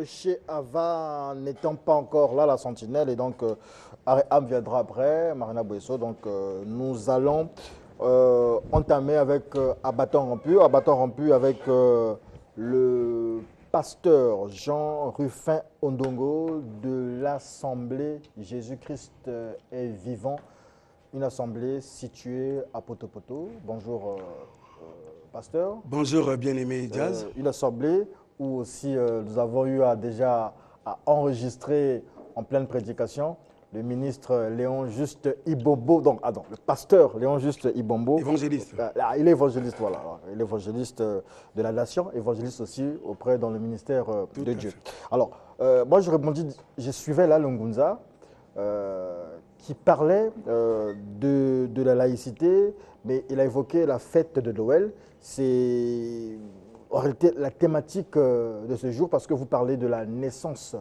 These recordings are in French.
Oshé Ava n'étant pas encore là, la sentinelle, et donc Am viendra après, Marina Boesso. Donc nous allons entamer avec Abattant rompu avec le pasteur Jean Ruffin Ondongo de l'Assemblée Jésus-Christ est vivant, une assemblée située à Potopoto. Bonjour pasteur. Bonjour bien-aimé Jazz. Une assemblée où aussi nous avons eu déjà à enregistrer en pleine prédication le ministre Léon Juste Ibombo, donc le pasteur Léon Juste Ibombo. Évangéliste. Il est évangéliste, voilà. Il est évangéliste de la nation, évangéliste aussi auprès dans le ministère de Dieu. Alors, moi je répondis, je suivais là Lungunza qui parlait de la laïcité, mais il a évoqué la fête de Noël. C'est en réalité la thématique de ce jour parce que vous parlez de la naissance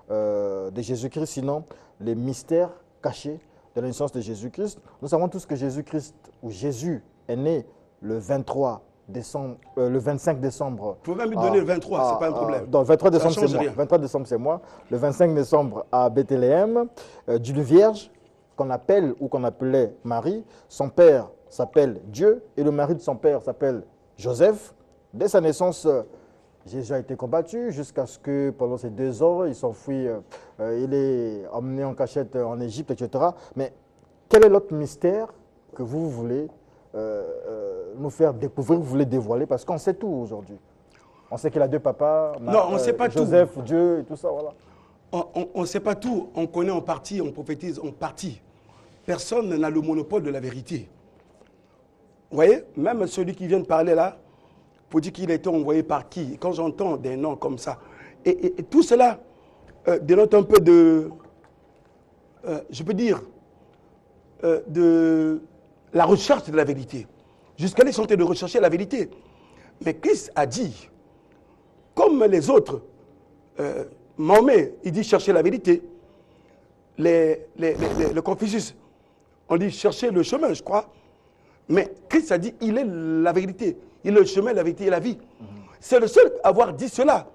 de Jésus-Christ, sinon les mystères cachés de la naissance de Jésus-Christ. Nous savons tous que Jésus-Christ ou Jésus est né le 25 décembre. Vous pouvez même lui donner le 23, c'est pas un problème. Donc 23 décembre, c'est moi. 23 décembre, c'est moi. Le 25 décembre à Bethléem, d'une vierge qu'on appelle ou qu'on appelait Marie. Son père s'appelle Dieu et le mari de son père s'appelle Joseph. Dès sa naissance, Jésus a été combattu jusqu'à ce que pendant ces 2 ans, il s'enfuit, il est emmené en cachette en Égypte, etc. Mais quel est l'autre mystère que vous voulez nous faire découvrir, vous voulez dévoiler? Parce qu'on sait tout aujourd'hui. On sait qu'il a 2 papas, non, on sait pas Joseph, tout. Dieu et tout ça, voilà. On ne sait pas tout, on connaît en partie, on prophétise en partie. Personne n'a le monopole de la vérité. Vous voyez, même celui qui vient de parler là, pour dire qu'il a été envoyé par qui? Quand j'entends des noms comme ça, et tout cela dénote un peu de, je peux dire, de la recherche de la vérité. Jusqu'à là, ils sont en train de rechercher la vérité. Mais Christ a dit, comme les autres, Mahomet, il dit chercher la vérité. Le Confucius, on dit chercher le chemin, je crois. Mais Christ a dit, il est la vérité. Il est le chemin, la vérité et la vie. C'est le seul à avoir dit cela.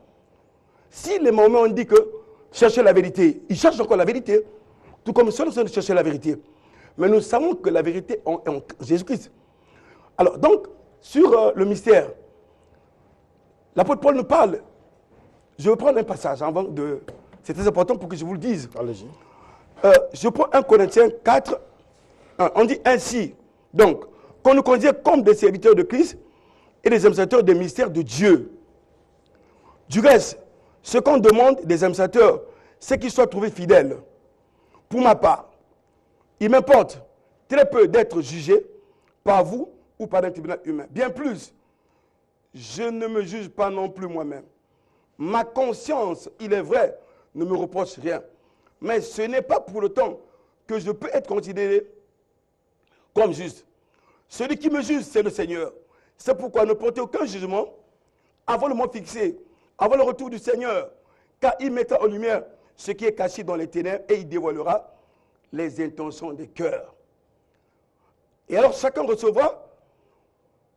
Si les Mahomet ont dit que chercher la vérité, ils cherchent encore la vérité, tout comme ceux qui chercher la vérité. Mais nous savons que la vérité est en Jésus-Christ. Alors, donc, sur le mystère, l'apôtre Paul nous parle. Je vais prendre un passage avant de... C'est très important pour que je vous le dise. Allez-y. Je prends 1 Corinthiens 4, 1. On dit ainsi, donc, qu'on nous considère comme des serviteurs de Christ et des administrateurs des mystères de Dieu. Du reste, ce qu'on demande des administrateurs, c'est qu'ils soient trouvés fidèles. Pour ma part, il m'importe très peu d'être jugé par vous ou par un tribunal humain. Bien plus, je ne me juge pas non plus moi-même. Ma conscience, il est vrai, ne me reproche rien. Mais ce n'est pas pour autant que je peux être considéré comme juste. Celui qui me juge, c'est le Seigneur. C'est pourquoi ne portez aucun jugement avant le moment fixé, avant le retour du Seigneur, car il mettra en lumière ce qui est caché dans les ténèbres et il dévoilera les intentions des cœurs. Et alors chacun recevra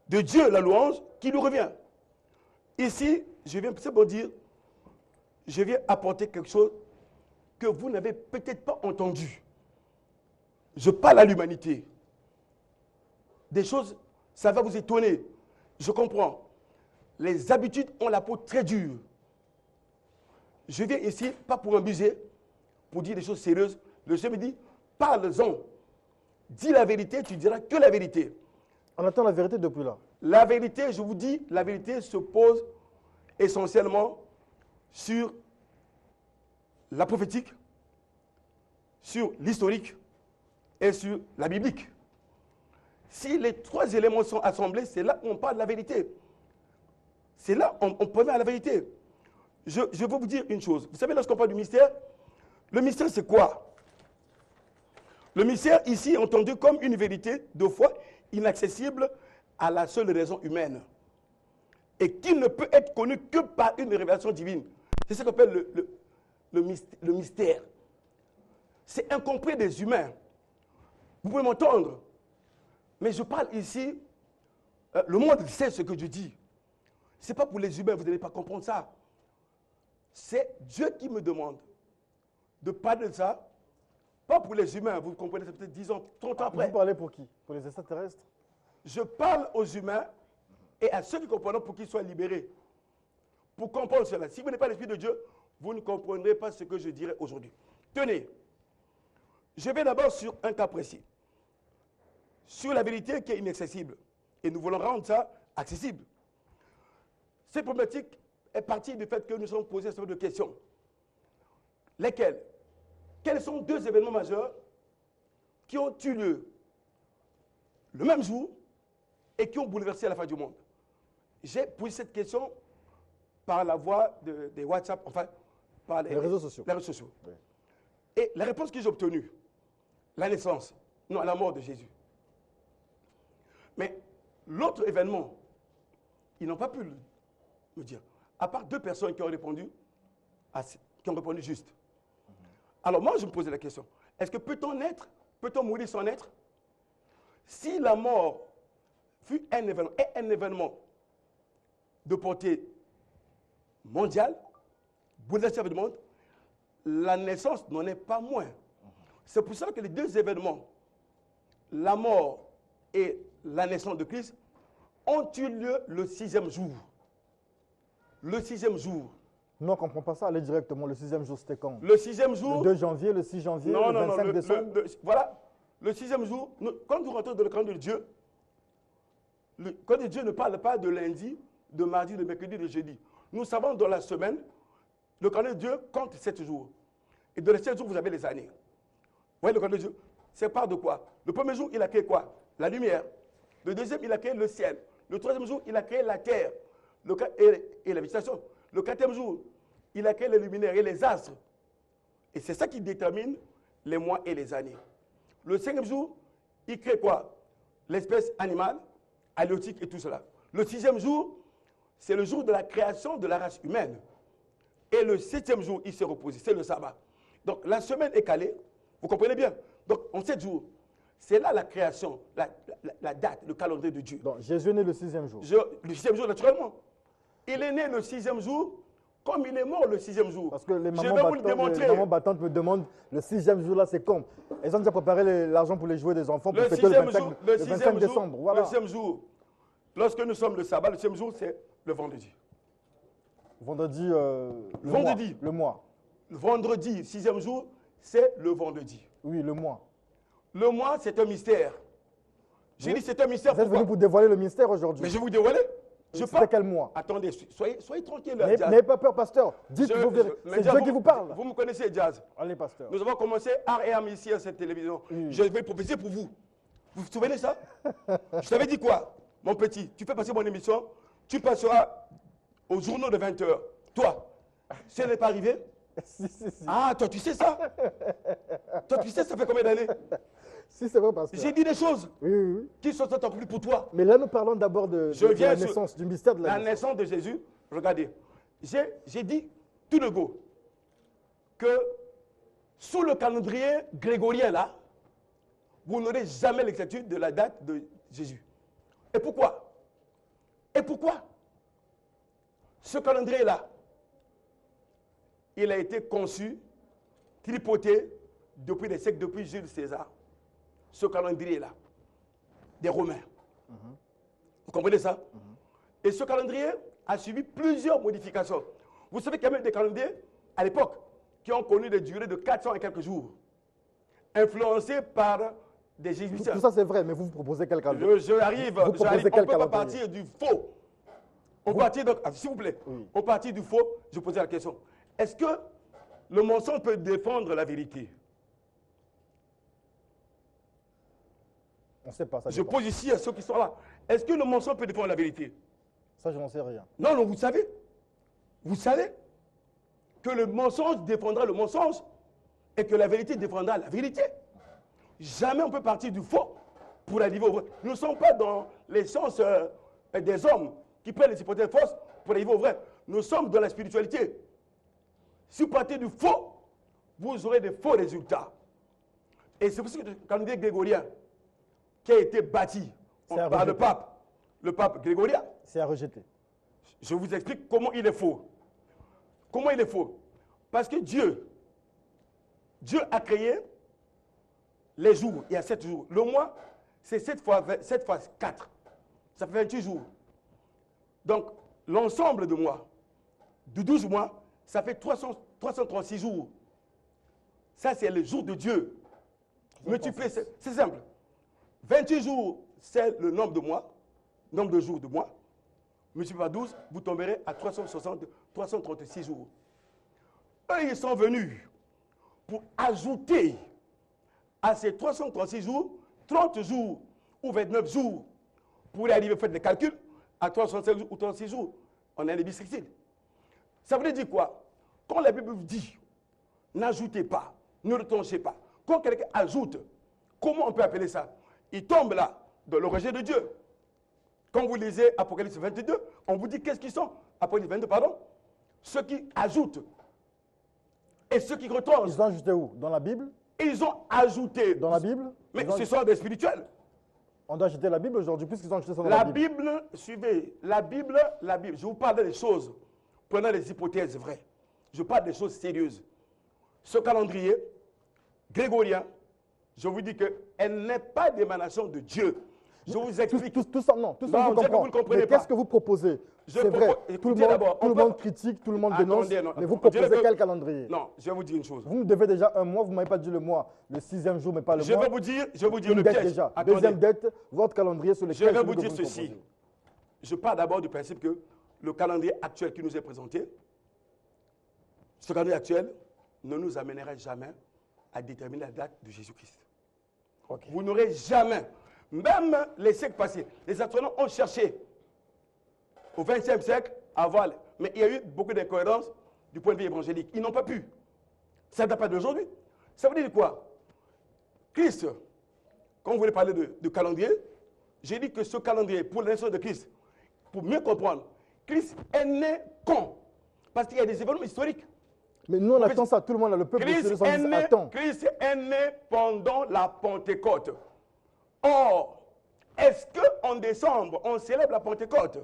de Dieu la louange qui lui revient. Ici, je viens, c'est pour dire, je viens apporter quelque chose que vous n'avez peut-être pas entendu. Je parle à l'humanité. Des choses, ça va vous étonner. Je comprends. Les habitudes ont la peau très dure. Je viens ici, pas pour m'amuser, pour dire des choses sérieuses. Le Seigneur me dit, parle-en. Dis la vérité, tu diras que la vérité. On attend la vérité depuis là. La vérité, je vous dis, la vérité se pose essentiellement sur la prophétique, sur l'historique et sur la biblique. Si les 3 éléments sont assemblés, c'est là où on parle de la vérité. C'est là où on permet à la vérité. Je veux vous dire une chose. Vous savez, lorsqu'on parle du mystère, le mystère, c'est quoi? Le mystère, ici, est entendu comme une vérité de foi inaccessible à la seule raison humaine. Et qui ne peut être connu que par une révélation divine. C'est ce qu'on appelle le mystère. C'est incompris des humains. Vous pouvez m'entendre. Mais je parle ici, le monde sait ce que je dis. Ce n'est pas pour les humains, vous n'allez pas comprendre ça. c'est Dieu qui me demande de parler de ça, pas pour les humains, vous comprenez, c'est peut-être 10 ans, 30 ans après. Vous parlez pour qui? Pour les extraterrestres? Je parle aux humains et à ceux qui comprennent pour qu'ils soient libérés. Pour comprendre cela. Si vous n'êtes pas l'Esprit de Dieu, vous ne comprendrez pas ce que je dirai aujourd'hui. Tenez, je vais d'abord sur un cas précis. Sur la vérité qui est inaccessible. Et nous voulons rendre ça accessible. Cette problématique est partie du fait que nous sommes posés un certain nombre de questions. Lesquelles? Quels sont deux événements majeurs qui ont eu lieu le même jour et qui ont bouleversé la fin du monde? J'ai posé cette question par la voie des WhatsApp, enfin, par les réseaux sociaux. Les réseaux sociaux. Oui. Et la réponse que j'ai obtenue, la naissance, non, la mort de Jésus. Mais l'autre événement, ils n'ont pas pu me dire. À part deux personnes qui ont répondu juste. Alors moi, je me posais la question, est-ce que peut-on naître, peut-on mourir sans naître? Si la mort fut un événement de portée mondiale, bouleversant du monde, la naissance n'en est pas moins. C'est pour ça que les deux événements, la mort et la naissance de Christ, ont eu lieu le 6e jour. Le 6e jour. Non, on ne comprend pas ça. Allez directement. Le 6e jour, c'était quand? Le 6e jour. Le 2 janvier, le 6 janvier, le 25 décembre. Voilà. Le 6e jour, quand vous rentrez dans le camp de Dieu, le camp de Dieu ne parle pas de lundi, de mardi, de mercredi, de jeudi. Nous savons dans la semaine, le camp de Dieu compte 7 jours. Et dans les 7 jours, vous avez les années. Vous voyez, le camp de Dieu, c'est part de quoi? Le premier jour, il a créé quoi? La lumière. Le deuxième, il a créé le ciel. Le troisième jour, il a créé la terre et la végétation. Le quatrième jour, il a créé les luminaires et les astres. Et c'est ça qui détermine les mois et les années. Le cinquième jour, il crée quoi? L'espèce animale, halieutique et tout cela. Le 6e jour, c'est le jour de la création de la race humaine. Et le 7e jour, il s'est reposé. C'est le sabbat. Donc la semaine est calée. Vous comprenez bien? Donc en 7 jours, c'est là la création, la date, le calendrier de Dieu. Donc Jésus est né le 6e jour. Le 6e jour, naturellement. Il est né le 6e jour, comme il est mort le 6e jour. Parce que les mamans battantes me demandent le 6e jour là, c'est quand? Elles ont déjà préparé l'argent pour les jouets des enfants pour fêter le 25 décembre. Voilà. Le 6e jour, lorsque nous sommes le sabbat, le 6e jour, c'est le vendredi. Vendredi, le mois. Le vendredi, 6e jour, c'est le vendredi. Oui, le mois. Le mois, c'est un mystère. J'ai dit c'est un mystère. Vous êtes venu pour dévoiler le mystère aujourd'hui. Mais je vais vous dévoiler. C'était quel mois? Attendez, soyez tranquille. N'ayez pas peur, pasteur. Dites c'est Dieu qui vous parle. Vous me connaissez, Jazz. Allez, pasteur. Nous avons commencé art et âme ici à cette télévision. Je vais prophétiser pour vous. Vous vous souvenez de ça? Je t'avais dit quoi? Mon petit, tu fais passer mon émission, tu passeras aux journaux de 20h. Toi, ça n'est pas arrivé? Si. Ah, toi, tu sais ça? Toi, tu sais, ça fait combien d'années? Si, c'est vrai, pasteur. J'ai dit des choses qui sont accomplis pour toi. Mais là, nous parlons d'abord de la naissance, du mystère de la naissance de Jésus. Regardez, j'ai dit tout de go que sous le calendrier grégorien là, vous n'aurez jamais l'exactitude de la date de Jésus. Et pourquoi? Ce calendrier là, il a été conçu, tripoté depuis des siècles, depuis Jules César. Ce calendrier-là, des Romains. Vous comprenez ça? Et ce calendrier a suivi plusieurs modifications. Vous savez qu'il y a même des calendriers, à l'époque, qui ont connu des durées de 400 et quelques jours, influencés par des jésuites. Tout ça, c'est vrai, mais vous proposez quel calendrier? J'arrive. On ne peut pas partir du faux. S'il vous plaît, on partit du faux, je posais la question. Est-ce que le mensonge peut défendre la vérité? On ne sait pas ça. Je pose ici à ceux qui sont là. Est-ce que le mensonge peut défendre la vérité? Ça, je n'en sais rien. Non, vous savez. Vous savez que le mensonge défendra le mensonge et que la vérité défendra la vérité. Jamais on peut partir du faux pour arriver au vrai. Nous ne sommes pas dans les sciences des hommes qui prennent les hypothèses fausses pour arriver au vrai. Nous sommes dans la spiritualité. Si vous partez du faux, vous aurez des faux résultats. Et c'est pour ça que le calendrier grégorien qui a été bâti par le pape grégorien. C'est à rejeter. Je vous explique comment il est faux. Comment il est faux? Parce que Dieu a créé les jours. Il y a 7 jours. Le mois, c'est 7 fois 4. Ça fait 28 jours. Donc, l'ensemble de mois, de 12 mois, ça fait 336 jours. Ça, c'est le jour de Dieu. Multiplié, c'est simple. 28 jours, c'est le nombre de mois, nombre de jours de mois. Multiplié par 12, vous tomberez à 336 jours. Eux, ils sont venus pour ajouter à ces 336 jours, 30 jours ou 29 jours, pour y arriver, faites les calculs, à 365 jours ou 36 jours. On est les bisextiles. Ça veut dire quoi? Quand la Bible dit, n'ajoutez pas, ne retranché pas. Quand quelqu'un ajoute, comment on peut appeler ça? Il tombe là, dans le rejet de Dieu. Quand vous lisez Apocalypse 22, on vous dit qu'est-ce qu'ils sont? Apocalypse 22, pardon. Ceux qui ajoutent et ceux qui retranchent. Ils ont ajouté où? Dans la Bible? Ils ont ajouté. Dans la Bible? Mais ce sont des spirituels. On doit ajouter la Bible aujourd'hui, puisqu'ils ont ajouté ça dans la Bible. La Bible, suivez, la Bible, je vous parle des choses, prenant les hypothèses vraies. Je parle des choses sérieuses. Ce calendrier grégorien, je vous dis qu'elle n'est pas d'émanation de Dieu. Je vous explique. Tout ça, non, tout ça, non, je comprends. vous ne comprenez mais pas. qu'est-ce que vous proposez? C'est vrai, tout le monde critique, tout le monde dénonce, mais vous proposez quel calendrier? Non, je vais vous dire une chose. Vous me devez déjà un mois, vous ne m'avez pas dit le mois, le 6e jour, mais pas le mois. Je vais vous dire une le dette piège. déjà. Attendez. Deuxième dette, votre calendrier sur lequel je vais vous dire devez ceci. proposer. Je pars d'abord du principe que le calendrier actuel qui nous est présenté, ce calendrier actuel ne nous amènera jamais à déterminer la date de Jésus-Christ. Okay. Vous n'aurez jamais, même les siècles passés, les astronomes ont cherché au XXe siècle à voir, mais il y a eu beaucoup d'incohérences du point de vue évangélique. Ils n'ont pas pu. Ça ne date pas d'aujourd'hui. Ça veut dire quoi? Christ, quand vous voulez parler de calendrier, j'ai dit que ce calendrier, pour la naissance de Christ, pour mieux comprendre, Christ est né quand? Parce qu'il y a des événements historiques. Mais nous, on attend ça. Tout le monde a le peuple Christ est né pendant la Pentecôte. Or, est-ce qu'en décembre, on célèbre la Pentecôte?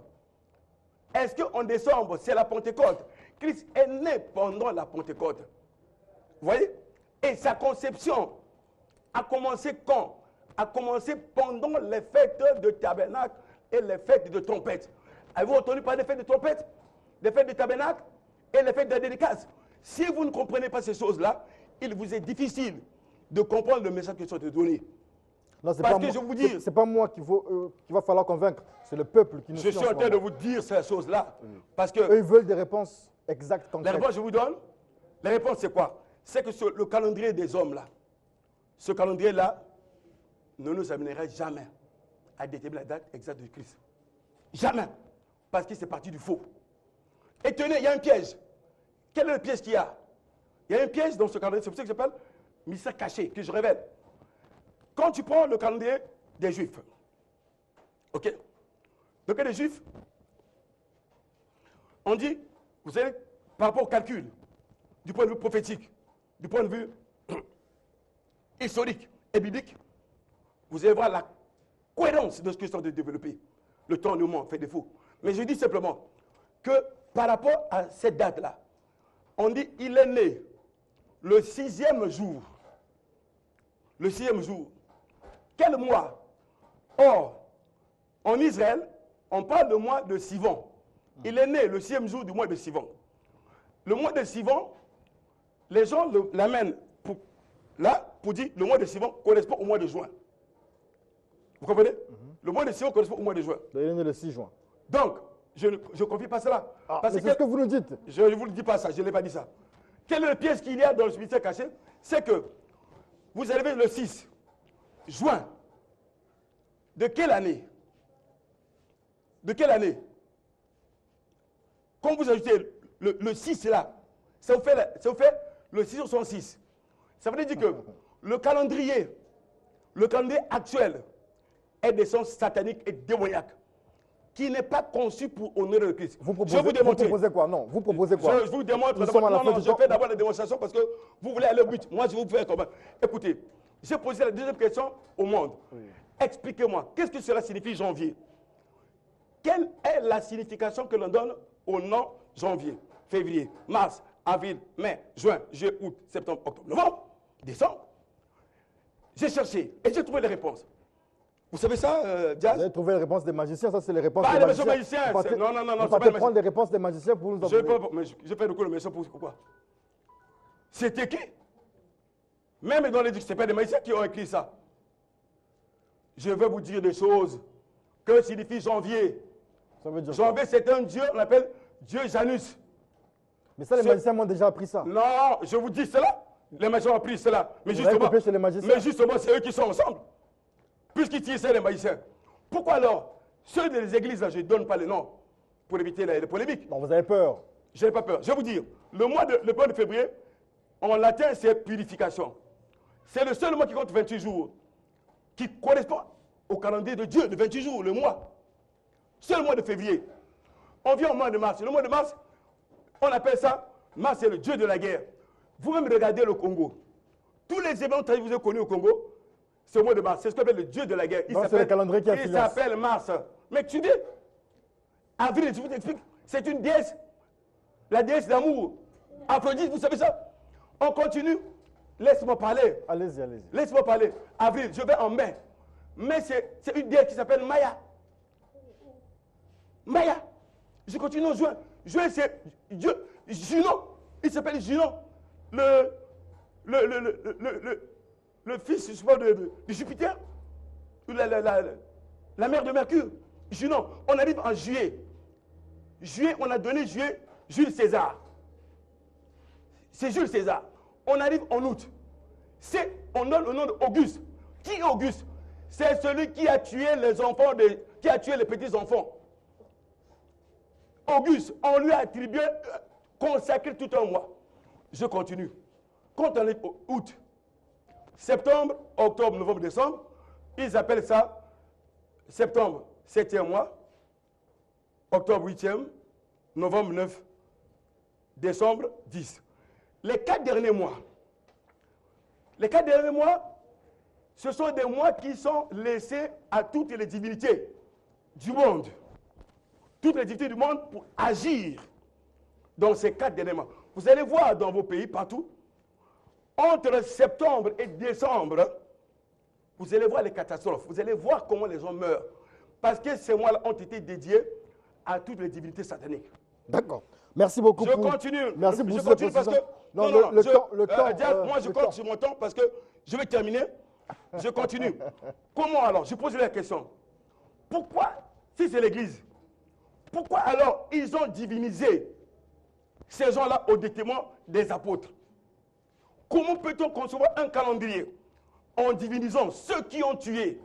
Est-ce qu'en décembre, c'est la Pentecôte? Christ est né pendant la Pentecôte. Vous voyez? Et sa conception a commencé quand? A commencé pendant les fêtes de tabernacle et les fêtes de trompette. Avez-vous entendu parler des fêtes de trompette, des fêtes de tabernacle et les fêtes de dédicace? Si vous ne comprenez pas ces choses-là, il vous est difficile de comprendre le message que je suis donné. Non, parce que je vous dis, c'est pas moi qu'il va falloir convaincre, c'est le peuple qui nous suit. Je suis en train de vous dire ces choses-là. Parce que eux, ils veulent des réponses exactes, concrètes. La réponse, je vous donne. La réponse, c'est quoi? C'est que le calendrier des hommes, là, ce calendrier-là, ne nous amènera jamais à déterminer la date exacte de Christ. Jamais. Parce que c'est parti du faux. Et tenez, il y a un piège. Quel est le piège qu'il y a? Il y a un piège dans ce calendrier, c'est pour ça que ça s'appelle mystère caché, que je révèle. Quand tu prends le calendrier des Juifs, ok? Le cas des Juifs, on dit, vous savez, par rapport au calcul, du point de vue prophétique, du point de vue historique et biblique, vous allez voir la cohérence de ce que je suis en train de développer. Le temps nous ment, fait défaut. Mais je dis simplement que par rapport à cette date-là, on dit il est né le 6e jour. Le 6e jour. Quel mois? Or, en Israël, on parle du mois de Sivan. Il est né le 6e jour du mois de Sivan. Le mois de Sivan, les gens l'amènent pour dire le mois de Sivan ne correspond au mois de juin. Vous comprenez? Le mois de Sivan correspond au mois de juin. Il est né le 6 juin. Donc, je ne confie pas cela. C'est ce que vous nous dites. Je ne vous le dis pas ça, je ne l'ai pas dit ça. Quel est le piège qu'il y a dans le mystère caché? C'est que vous avez le 6 juin. De quelle année? De quelle année? Quand vous ajoutez le 6 là, ça vous fait le 666. Ça veut dire que le calendrier actuel est d'essence satanique et démoniaque, qui n'est pas conçu pour honorer le Christ. Je vais vous démontrer. Vous proposez quoi? Non, vous proposez quoi? Je vous démontre. Non, je fais d'abord la démonstration parce que vous voulez aller au but. Moi, je vais vous faire comment? Écoutez, j'ai posé la deuxième question au monde. Oui. Expliquez-moi, qu'est-ce que cela signifie janvier? Quelle est la signification que l'on donne au nom janvier? février, mars, avril, mai, juin, juillet, août, septembre, octobre, novembre, décembre. J'ai cherché et j'ai trouvé les réponses. Vous savez ça, Diaz? Vous avez trouvé les réponses des magiciens, ça c'est les réponses Pas des les magiciens. Non, non, non, Vous c'est partez prendre les réponses des magiciens pour nous envoyer. Je fais le coup de magicien pour quoi? C'est écrit. Même dans les ce n'est pas des magiciens qui ont écrit ça. Je vais vous dire des choses que signifie janvier. Ça veut dire janvier, c'est un dieu, on l'appelle Dieu Janus. Mais ça, les magiciens m'ont déjà appris ça. Non, je vous dis cela. Les magiciens ont appris cela. Mais Vous avez copié chez les magiciens. Mais justement, c'est eux qui sont ensemble. Puisqu'ils utilisaient les magiciens. Pourquoi alors, ceux des églises, là, je ne donne pas les noms pour éviter les polémiques. Non, vous avez peur. Je n'ai pas peur. Je vais vous dire, le mois de février, en latin, c'est purification. C'est le seul mois qui compte 28 jours, qui correspond au calendrier de Dieu, de 28 jours, le mois. Seul mois de février. On vient au mois de mars. Le mois de mars, on appelle ça, Mars c'est le dieu de la guerre. Vous-même regardez le Congo. Tous les événements que vous avez connus au Congo, c'est au mois de mars. C'est ce qu'on appelle le dieu de la guerre. C'est le calendrier qui a Il s'appelle Mars. Mais tu dis, avril, je vous explique, c'est une déesse. La déesse d'amour. Aphrodite, vous savez ça? On continue. Laisse-moi parler. Allez-y, allez-y. Laisse-moi parler. Avril, je vais en mai. Mai, c'est une déesse qui s'appelle Maya. Maya. Je continue en juin. Juin, c'est Dieu. Junon. Il s'appelle Junon. Le fils, je sais pas, de Jupiter. La mère de Mercure. Junon. On arrive en juillet. Juillet, on a donné juillet, Jules César. C'est Jules César. On arrive en août. On donne le nom d'Auguste. Qui est Auguste? C'est celui qui a tué les enfants, qui a tué les petits-enfants. Auguste, on lui a attribué, consacré tout un mois. Je continue. Quand on arrive au août, septembre, octobre, novembre, décembre, ils appellent ça septembre, 7e mois, octobre, 8e, novembre, 9, décembre, 10. Les 4 derniers mois, ce sont des mois qui sont laissés à toutes les divinités du monde. Toutes les divinités du monde pour agir dans ces 4 derniers mois. Vous allez voir dans vos pays, partout, entre septembre et décembre, vous allez voir les catastrophes. Vous allez voir comment les gens meurent. Parce que ces mois-là ont été dédiés à toutes les divinités sataniques. D'accord. Merci beaucoup. Je continue. Merci beaucoup. Je continue parce que... Non, le temps. Moi, je compte sur mon temps parce que je vais terminer. Je continue. Comment alors? Je pose la question. Pourquoi, si c'est l'Église, pourquoi alors ils ont divinisé ces gens-là au détriment des apôtres? Comment peut-on concevoir un calendrier en divinisant ceux qui ont tué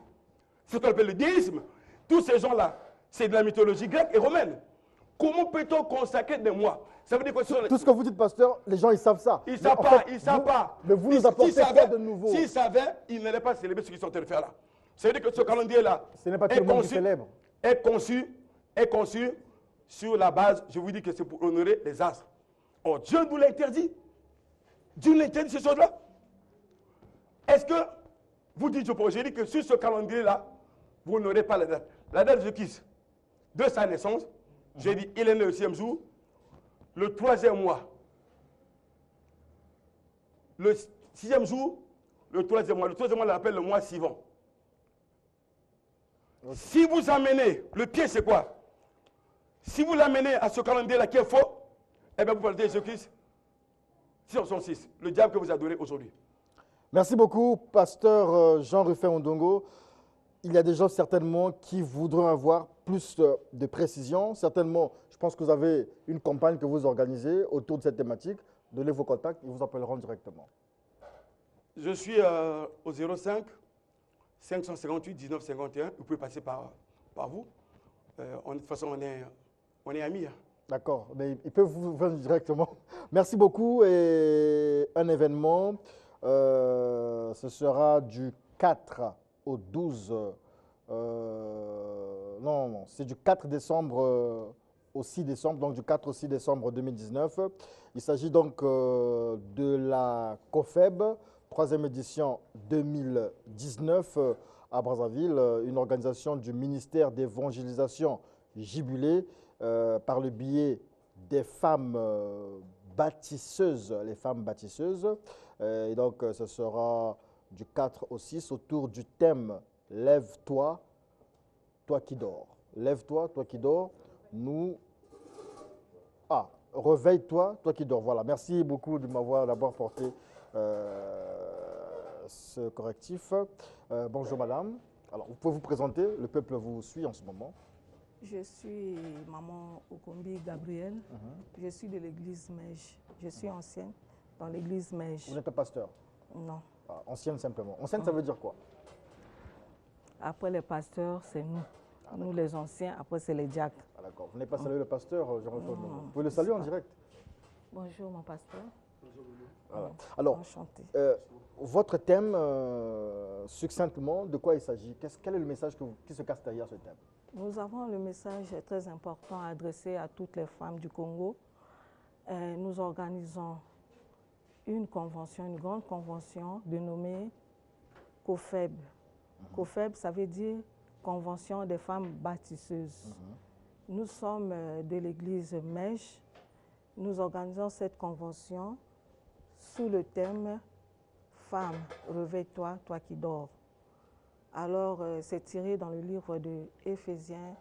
ce qu'on appelle le déisme? Tous ces gens-là, c'est de la mythologie grecque et romaine. Comment peut-on consacrer des mois? Ça veut dire quoi? Tout ce que vous dites, pasteur, les gens, ils savent ça. Ils ne savent pas, ils ne savent pas. Mais vous nous apportez quoi de nouveau? S'ils savaient, ils n'allaient pas célébrer ce qu'ils sont en train de faire là. Ça veut dire que ce calendrier-là ce n'est pas tout le monde qui célèbre. Est conçu sur la base, je vous dis que c'est pour honorer les astres. Or, Dieu nous l'interdit. Dieu nous l'interdit ces choses-là. Est-ce que vous dites, j'ai dit que sur ce calendrier-là, vous n'aurez pas la date. La date de Christ, de sa naissance, j'ai dit, il est né le 6e jour, le 3e mois, le 6e jour, le 3e mois. Le 3e mois, on l'appelle le mois suivant. Okay. Si vous amenez, le pied c'est quoi? Si vous l'amenez à ce calendrier-là qui est faux, eh bien vous parlez de Jésus-Christ 666, le diable que vous adorez aujourd'hui. Merci beaucoup, pasteur Jean-Rufin Ondongo. Il y a des gens certainement qui voudront avoir plus de précision. Certainement, je pense que vous avez une campagne que vous organisez autour de cette thématique. Donnez vos contacts, ils vous appelleront directement. Je suis au 05 558 19 51. Vous pouvez passer par vous. De toute façon, on est amis. Hein. D'accord, mais ils peuvent vous venir directement. Merci beaucoup. Et un événement, ce sera du 4 au 12. Non, c'est du 4 décembre au 6 décembre, donc du 4 au 6 décembre 2019. Il s'agit donc de la COFEB, 3e édition 2019 à Brazzaville, une organisation du ministère d'évangélisation Gibulé par le biais des femmes bâtisseuses, les femmes bâtisseuses. Et donc, ce sera du 4 au 6 autour du thème « Lève-toi, toi qui dors ». Lève-toi, toi qui dors. Nous... Ah, réveille-toi, toi qui dors. Voilà, merci beaucoup de m'avoir d'abord porté ce correctif. Bonjour madame. Alors, vous pouvez vous présenter, le peuple vous suit en ce moment. Je suis maman Okombi Gabriel. Je suis de l'église Mège. Je suis ancienne dans l'église Mège. Vous n'êtes pas pasteur? Non. Ah, ancienne simplement. Ancienne, ça veut dire quoi? Après les pasteurs, c'est nous. Nous les anciens, après c'est les diacres. Ah, d'accord. Vous n'avez pas salué le pasteur, Jean-Claude? Vous pouvez le saluer en direct? Bonjour mon pasteur. Voilà. Alors, enchanté. Votre thème, succinctement, de quoi il s'agit? Quel est le message qui se cache derrière ce thème? Nous avons le message très important à adresser à toutes les femmes du Congo. Nous organisons une convention, une grande convention dénommée COFEB. COFEB, ça veut dire Convention des femmes bâtisseuses. Nous sommes de l'église Mèche. Nous organisons cette convention sous le thème « Femme, réveille-toi, toi qui dors ». Alors, c'est tiré dans le livre de Éphésiens,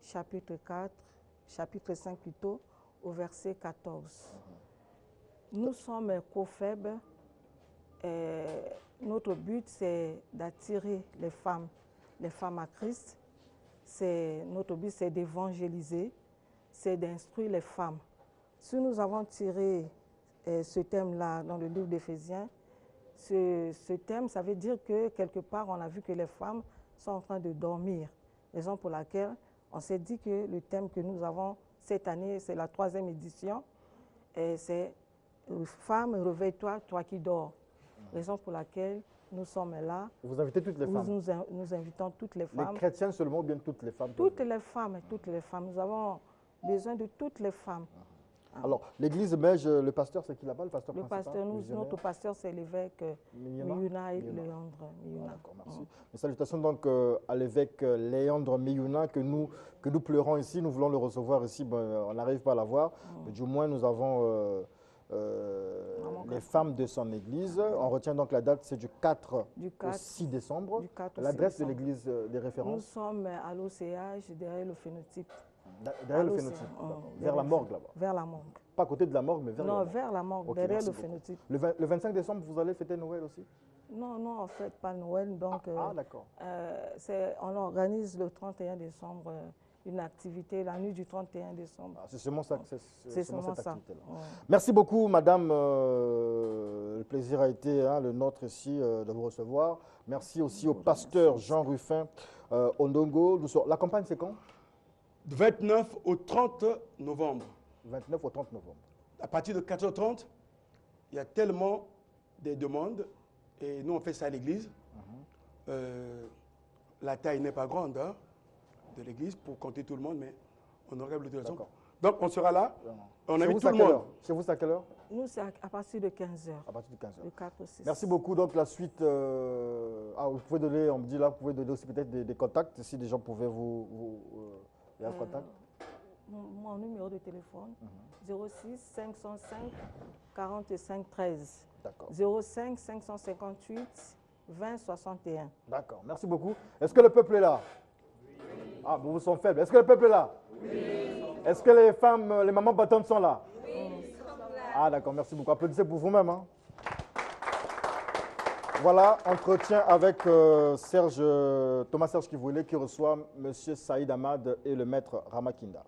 chapitre 4, chapitre 5 plutôt, au verset 14. Nous sommes COFEB. Notre but, c'est d'attirer les femmes à Christ. Notre but, c'est d'évangéliser, c'est d'instruire les femmes. Si nous avons tiré ce thème-là dans le livre d'Éphésiens, ce thème, ça veut dire que quelque part, on a vu que les femmes sont en train de dormir. Raison pour laquelle on s'est dit que le thème que nous avons cette année, c'est la 3e édition, c'est « Femme, réveille-toi, toi qui dors ». Raison pour laquelle nous sommes là. Vous invitez toutes les femmes? Nous invitons toutes les femmes. Les chrétiens seulement ou bien toutes les femmes? Toutes les femmes, toutes les femmes. Nous avons besoin de toutes les femmes. Alors, l'église Mège, le pasteur, c'est qui là-bas, le pasteur principal? Notre pasteur, c'est l'évêque Miyuna Léandre Miyuna. D'accord, merci. Mes salutations donc à l'évêque Léandre Miyuna que nous pleurons ici. Nous voulons le recevoir ici, on n'arrive pas à l'avoir. Mais du moins, nous avons les femmes de son église. On retient donc la date, c'est du 4 au 6 décembre. L'adresse de l'église des références? Nous sommes à l'OCH, derrière le phénotype. Derrière le phénotype, vers la morgue là-bas? Vers la morgue. Pas à côté de la morgue, mais vers la morgue? Non, vers la morgue, Okay, derrière le phénotype. Le 25 décembre, vous allez fêter Noël aussi? Non, non, on ne fête pas Noël. Donc, d'accord. On organise le 31 décembre une activité, la nuit du 31 décembre. C'est seulement ça, c'est seulement cette activité-là. Ouais. Merci beaucoup, madame. Le plaisir a été le nôtre ici de vous recevoir. Merci aussi au pasteur Jean Ruffin Ondongo. La campagne, c'est quand? Du 29 au 30 novembre. 29 au 30 novembre. À partir de 4h30, il y a tellement de demandes. Et nous, on fait ça à l'église. La taille n'est pas grande de l'église pour compter tout le monde, mais on aurait l'autorisation. Donc, on sera là. On invite tout le monde. Chez vous, c'est à quelle heure? Nous, c'est à partir de 15h. À partir de 15h. Le 4 au 6. Merci beaucoup. Donc, la suite, vous pouvez donner, on me dit là, vous pouvez donner aussi peut-être des contacts, si des gens pouvaient vous contact. Mon numéro de téléphone, 06 505 45 13. D'accord. 05 558 20 61. D'accord. Merci beaucoup. Est-ce que le peuple est là? Oui. Ah, vous sont faibles. Est-ce que le peuple est là? Oui. Est-ce que les femmes, les mamans battantes sont là? Oui. Ah, d'accord. Merci beaucoup. Applaudissez pour vous-même. Hein. Voilà, entretien avec Thomas Serge Kivoulé qui reçoit M. Saïd Ahmad et le maître Ramakinda.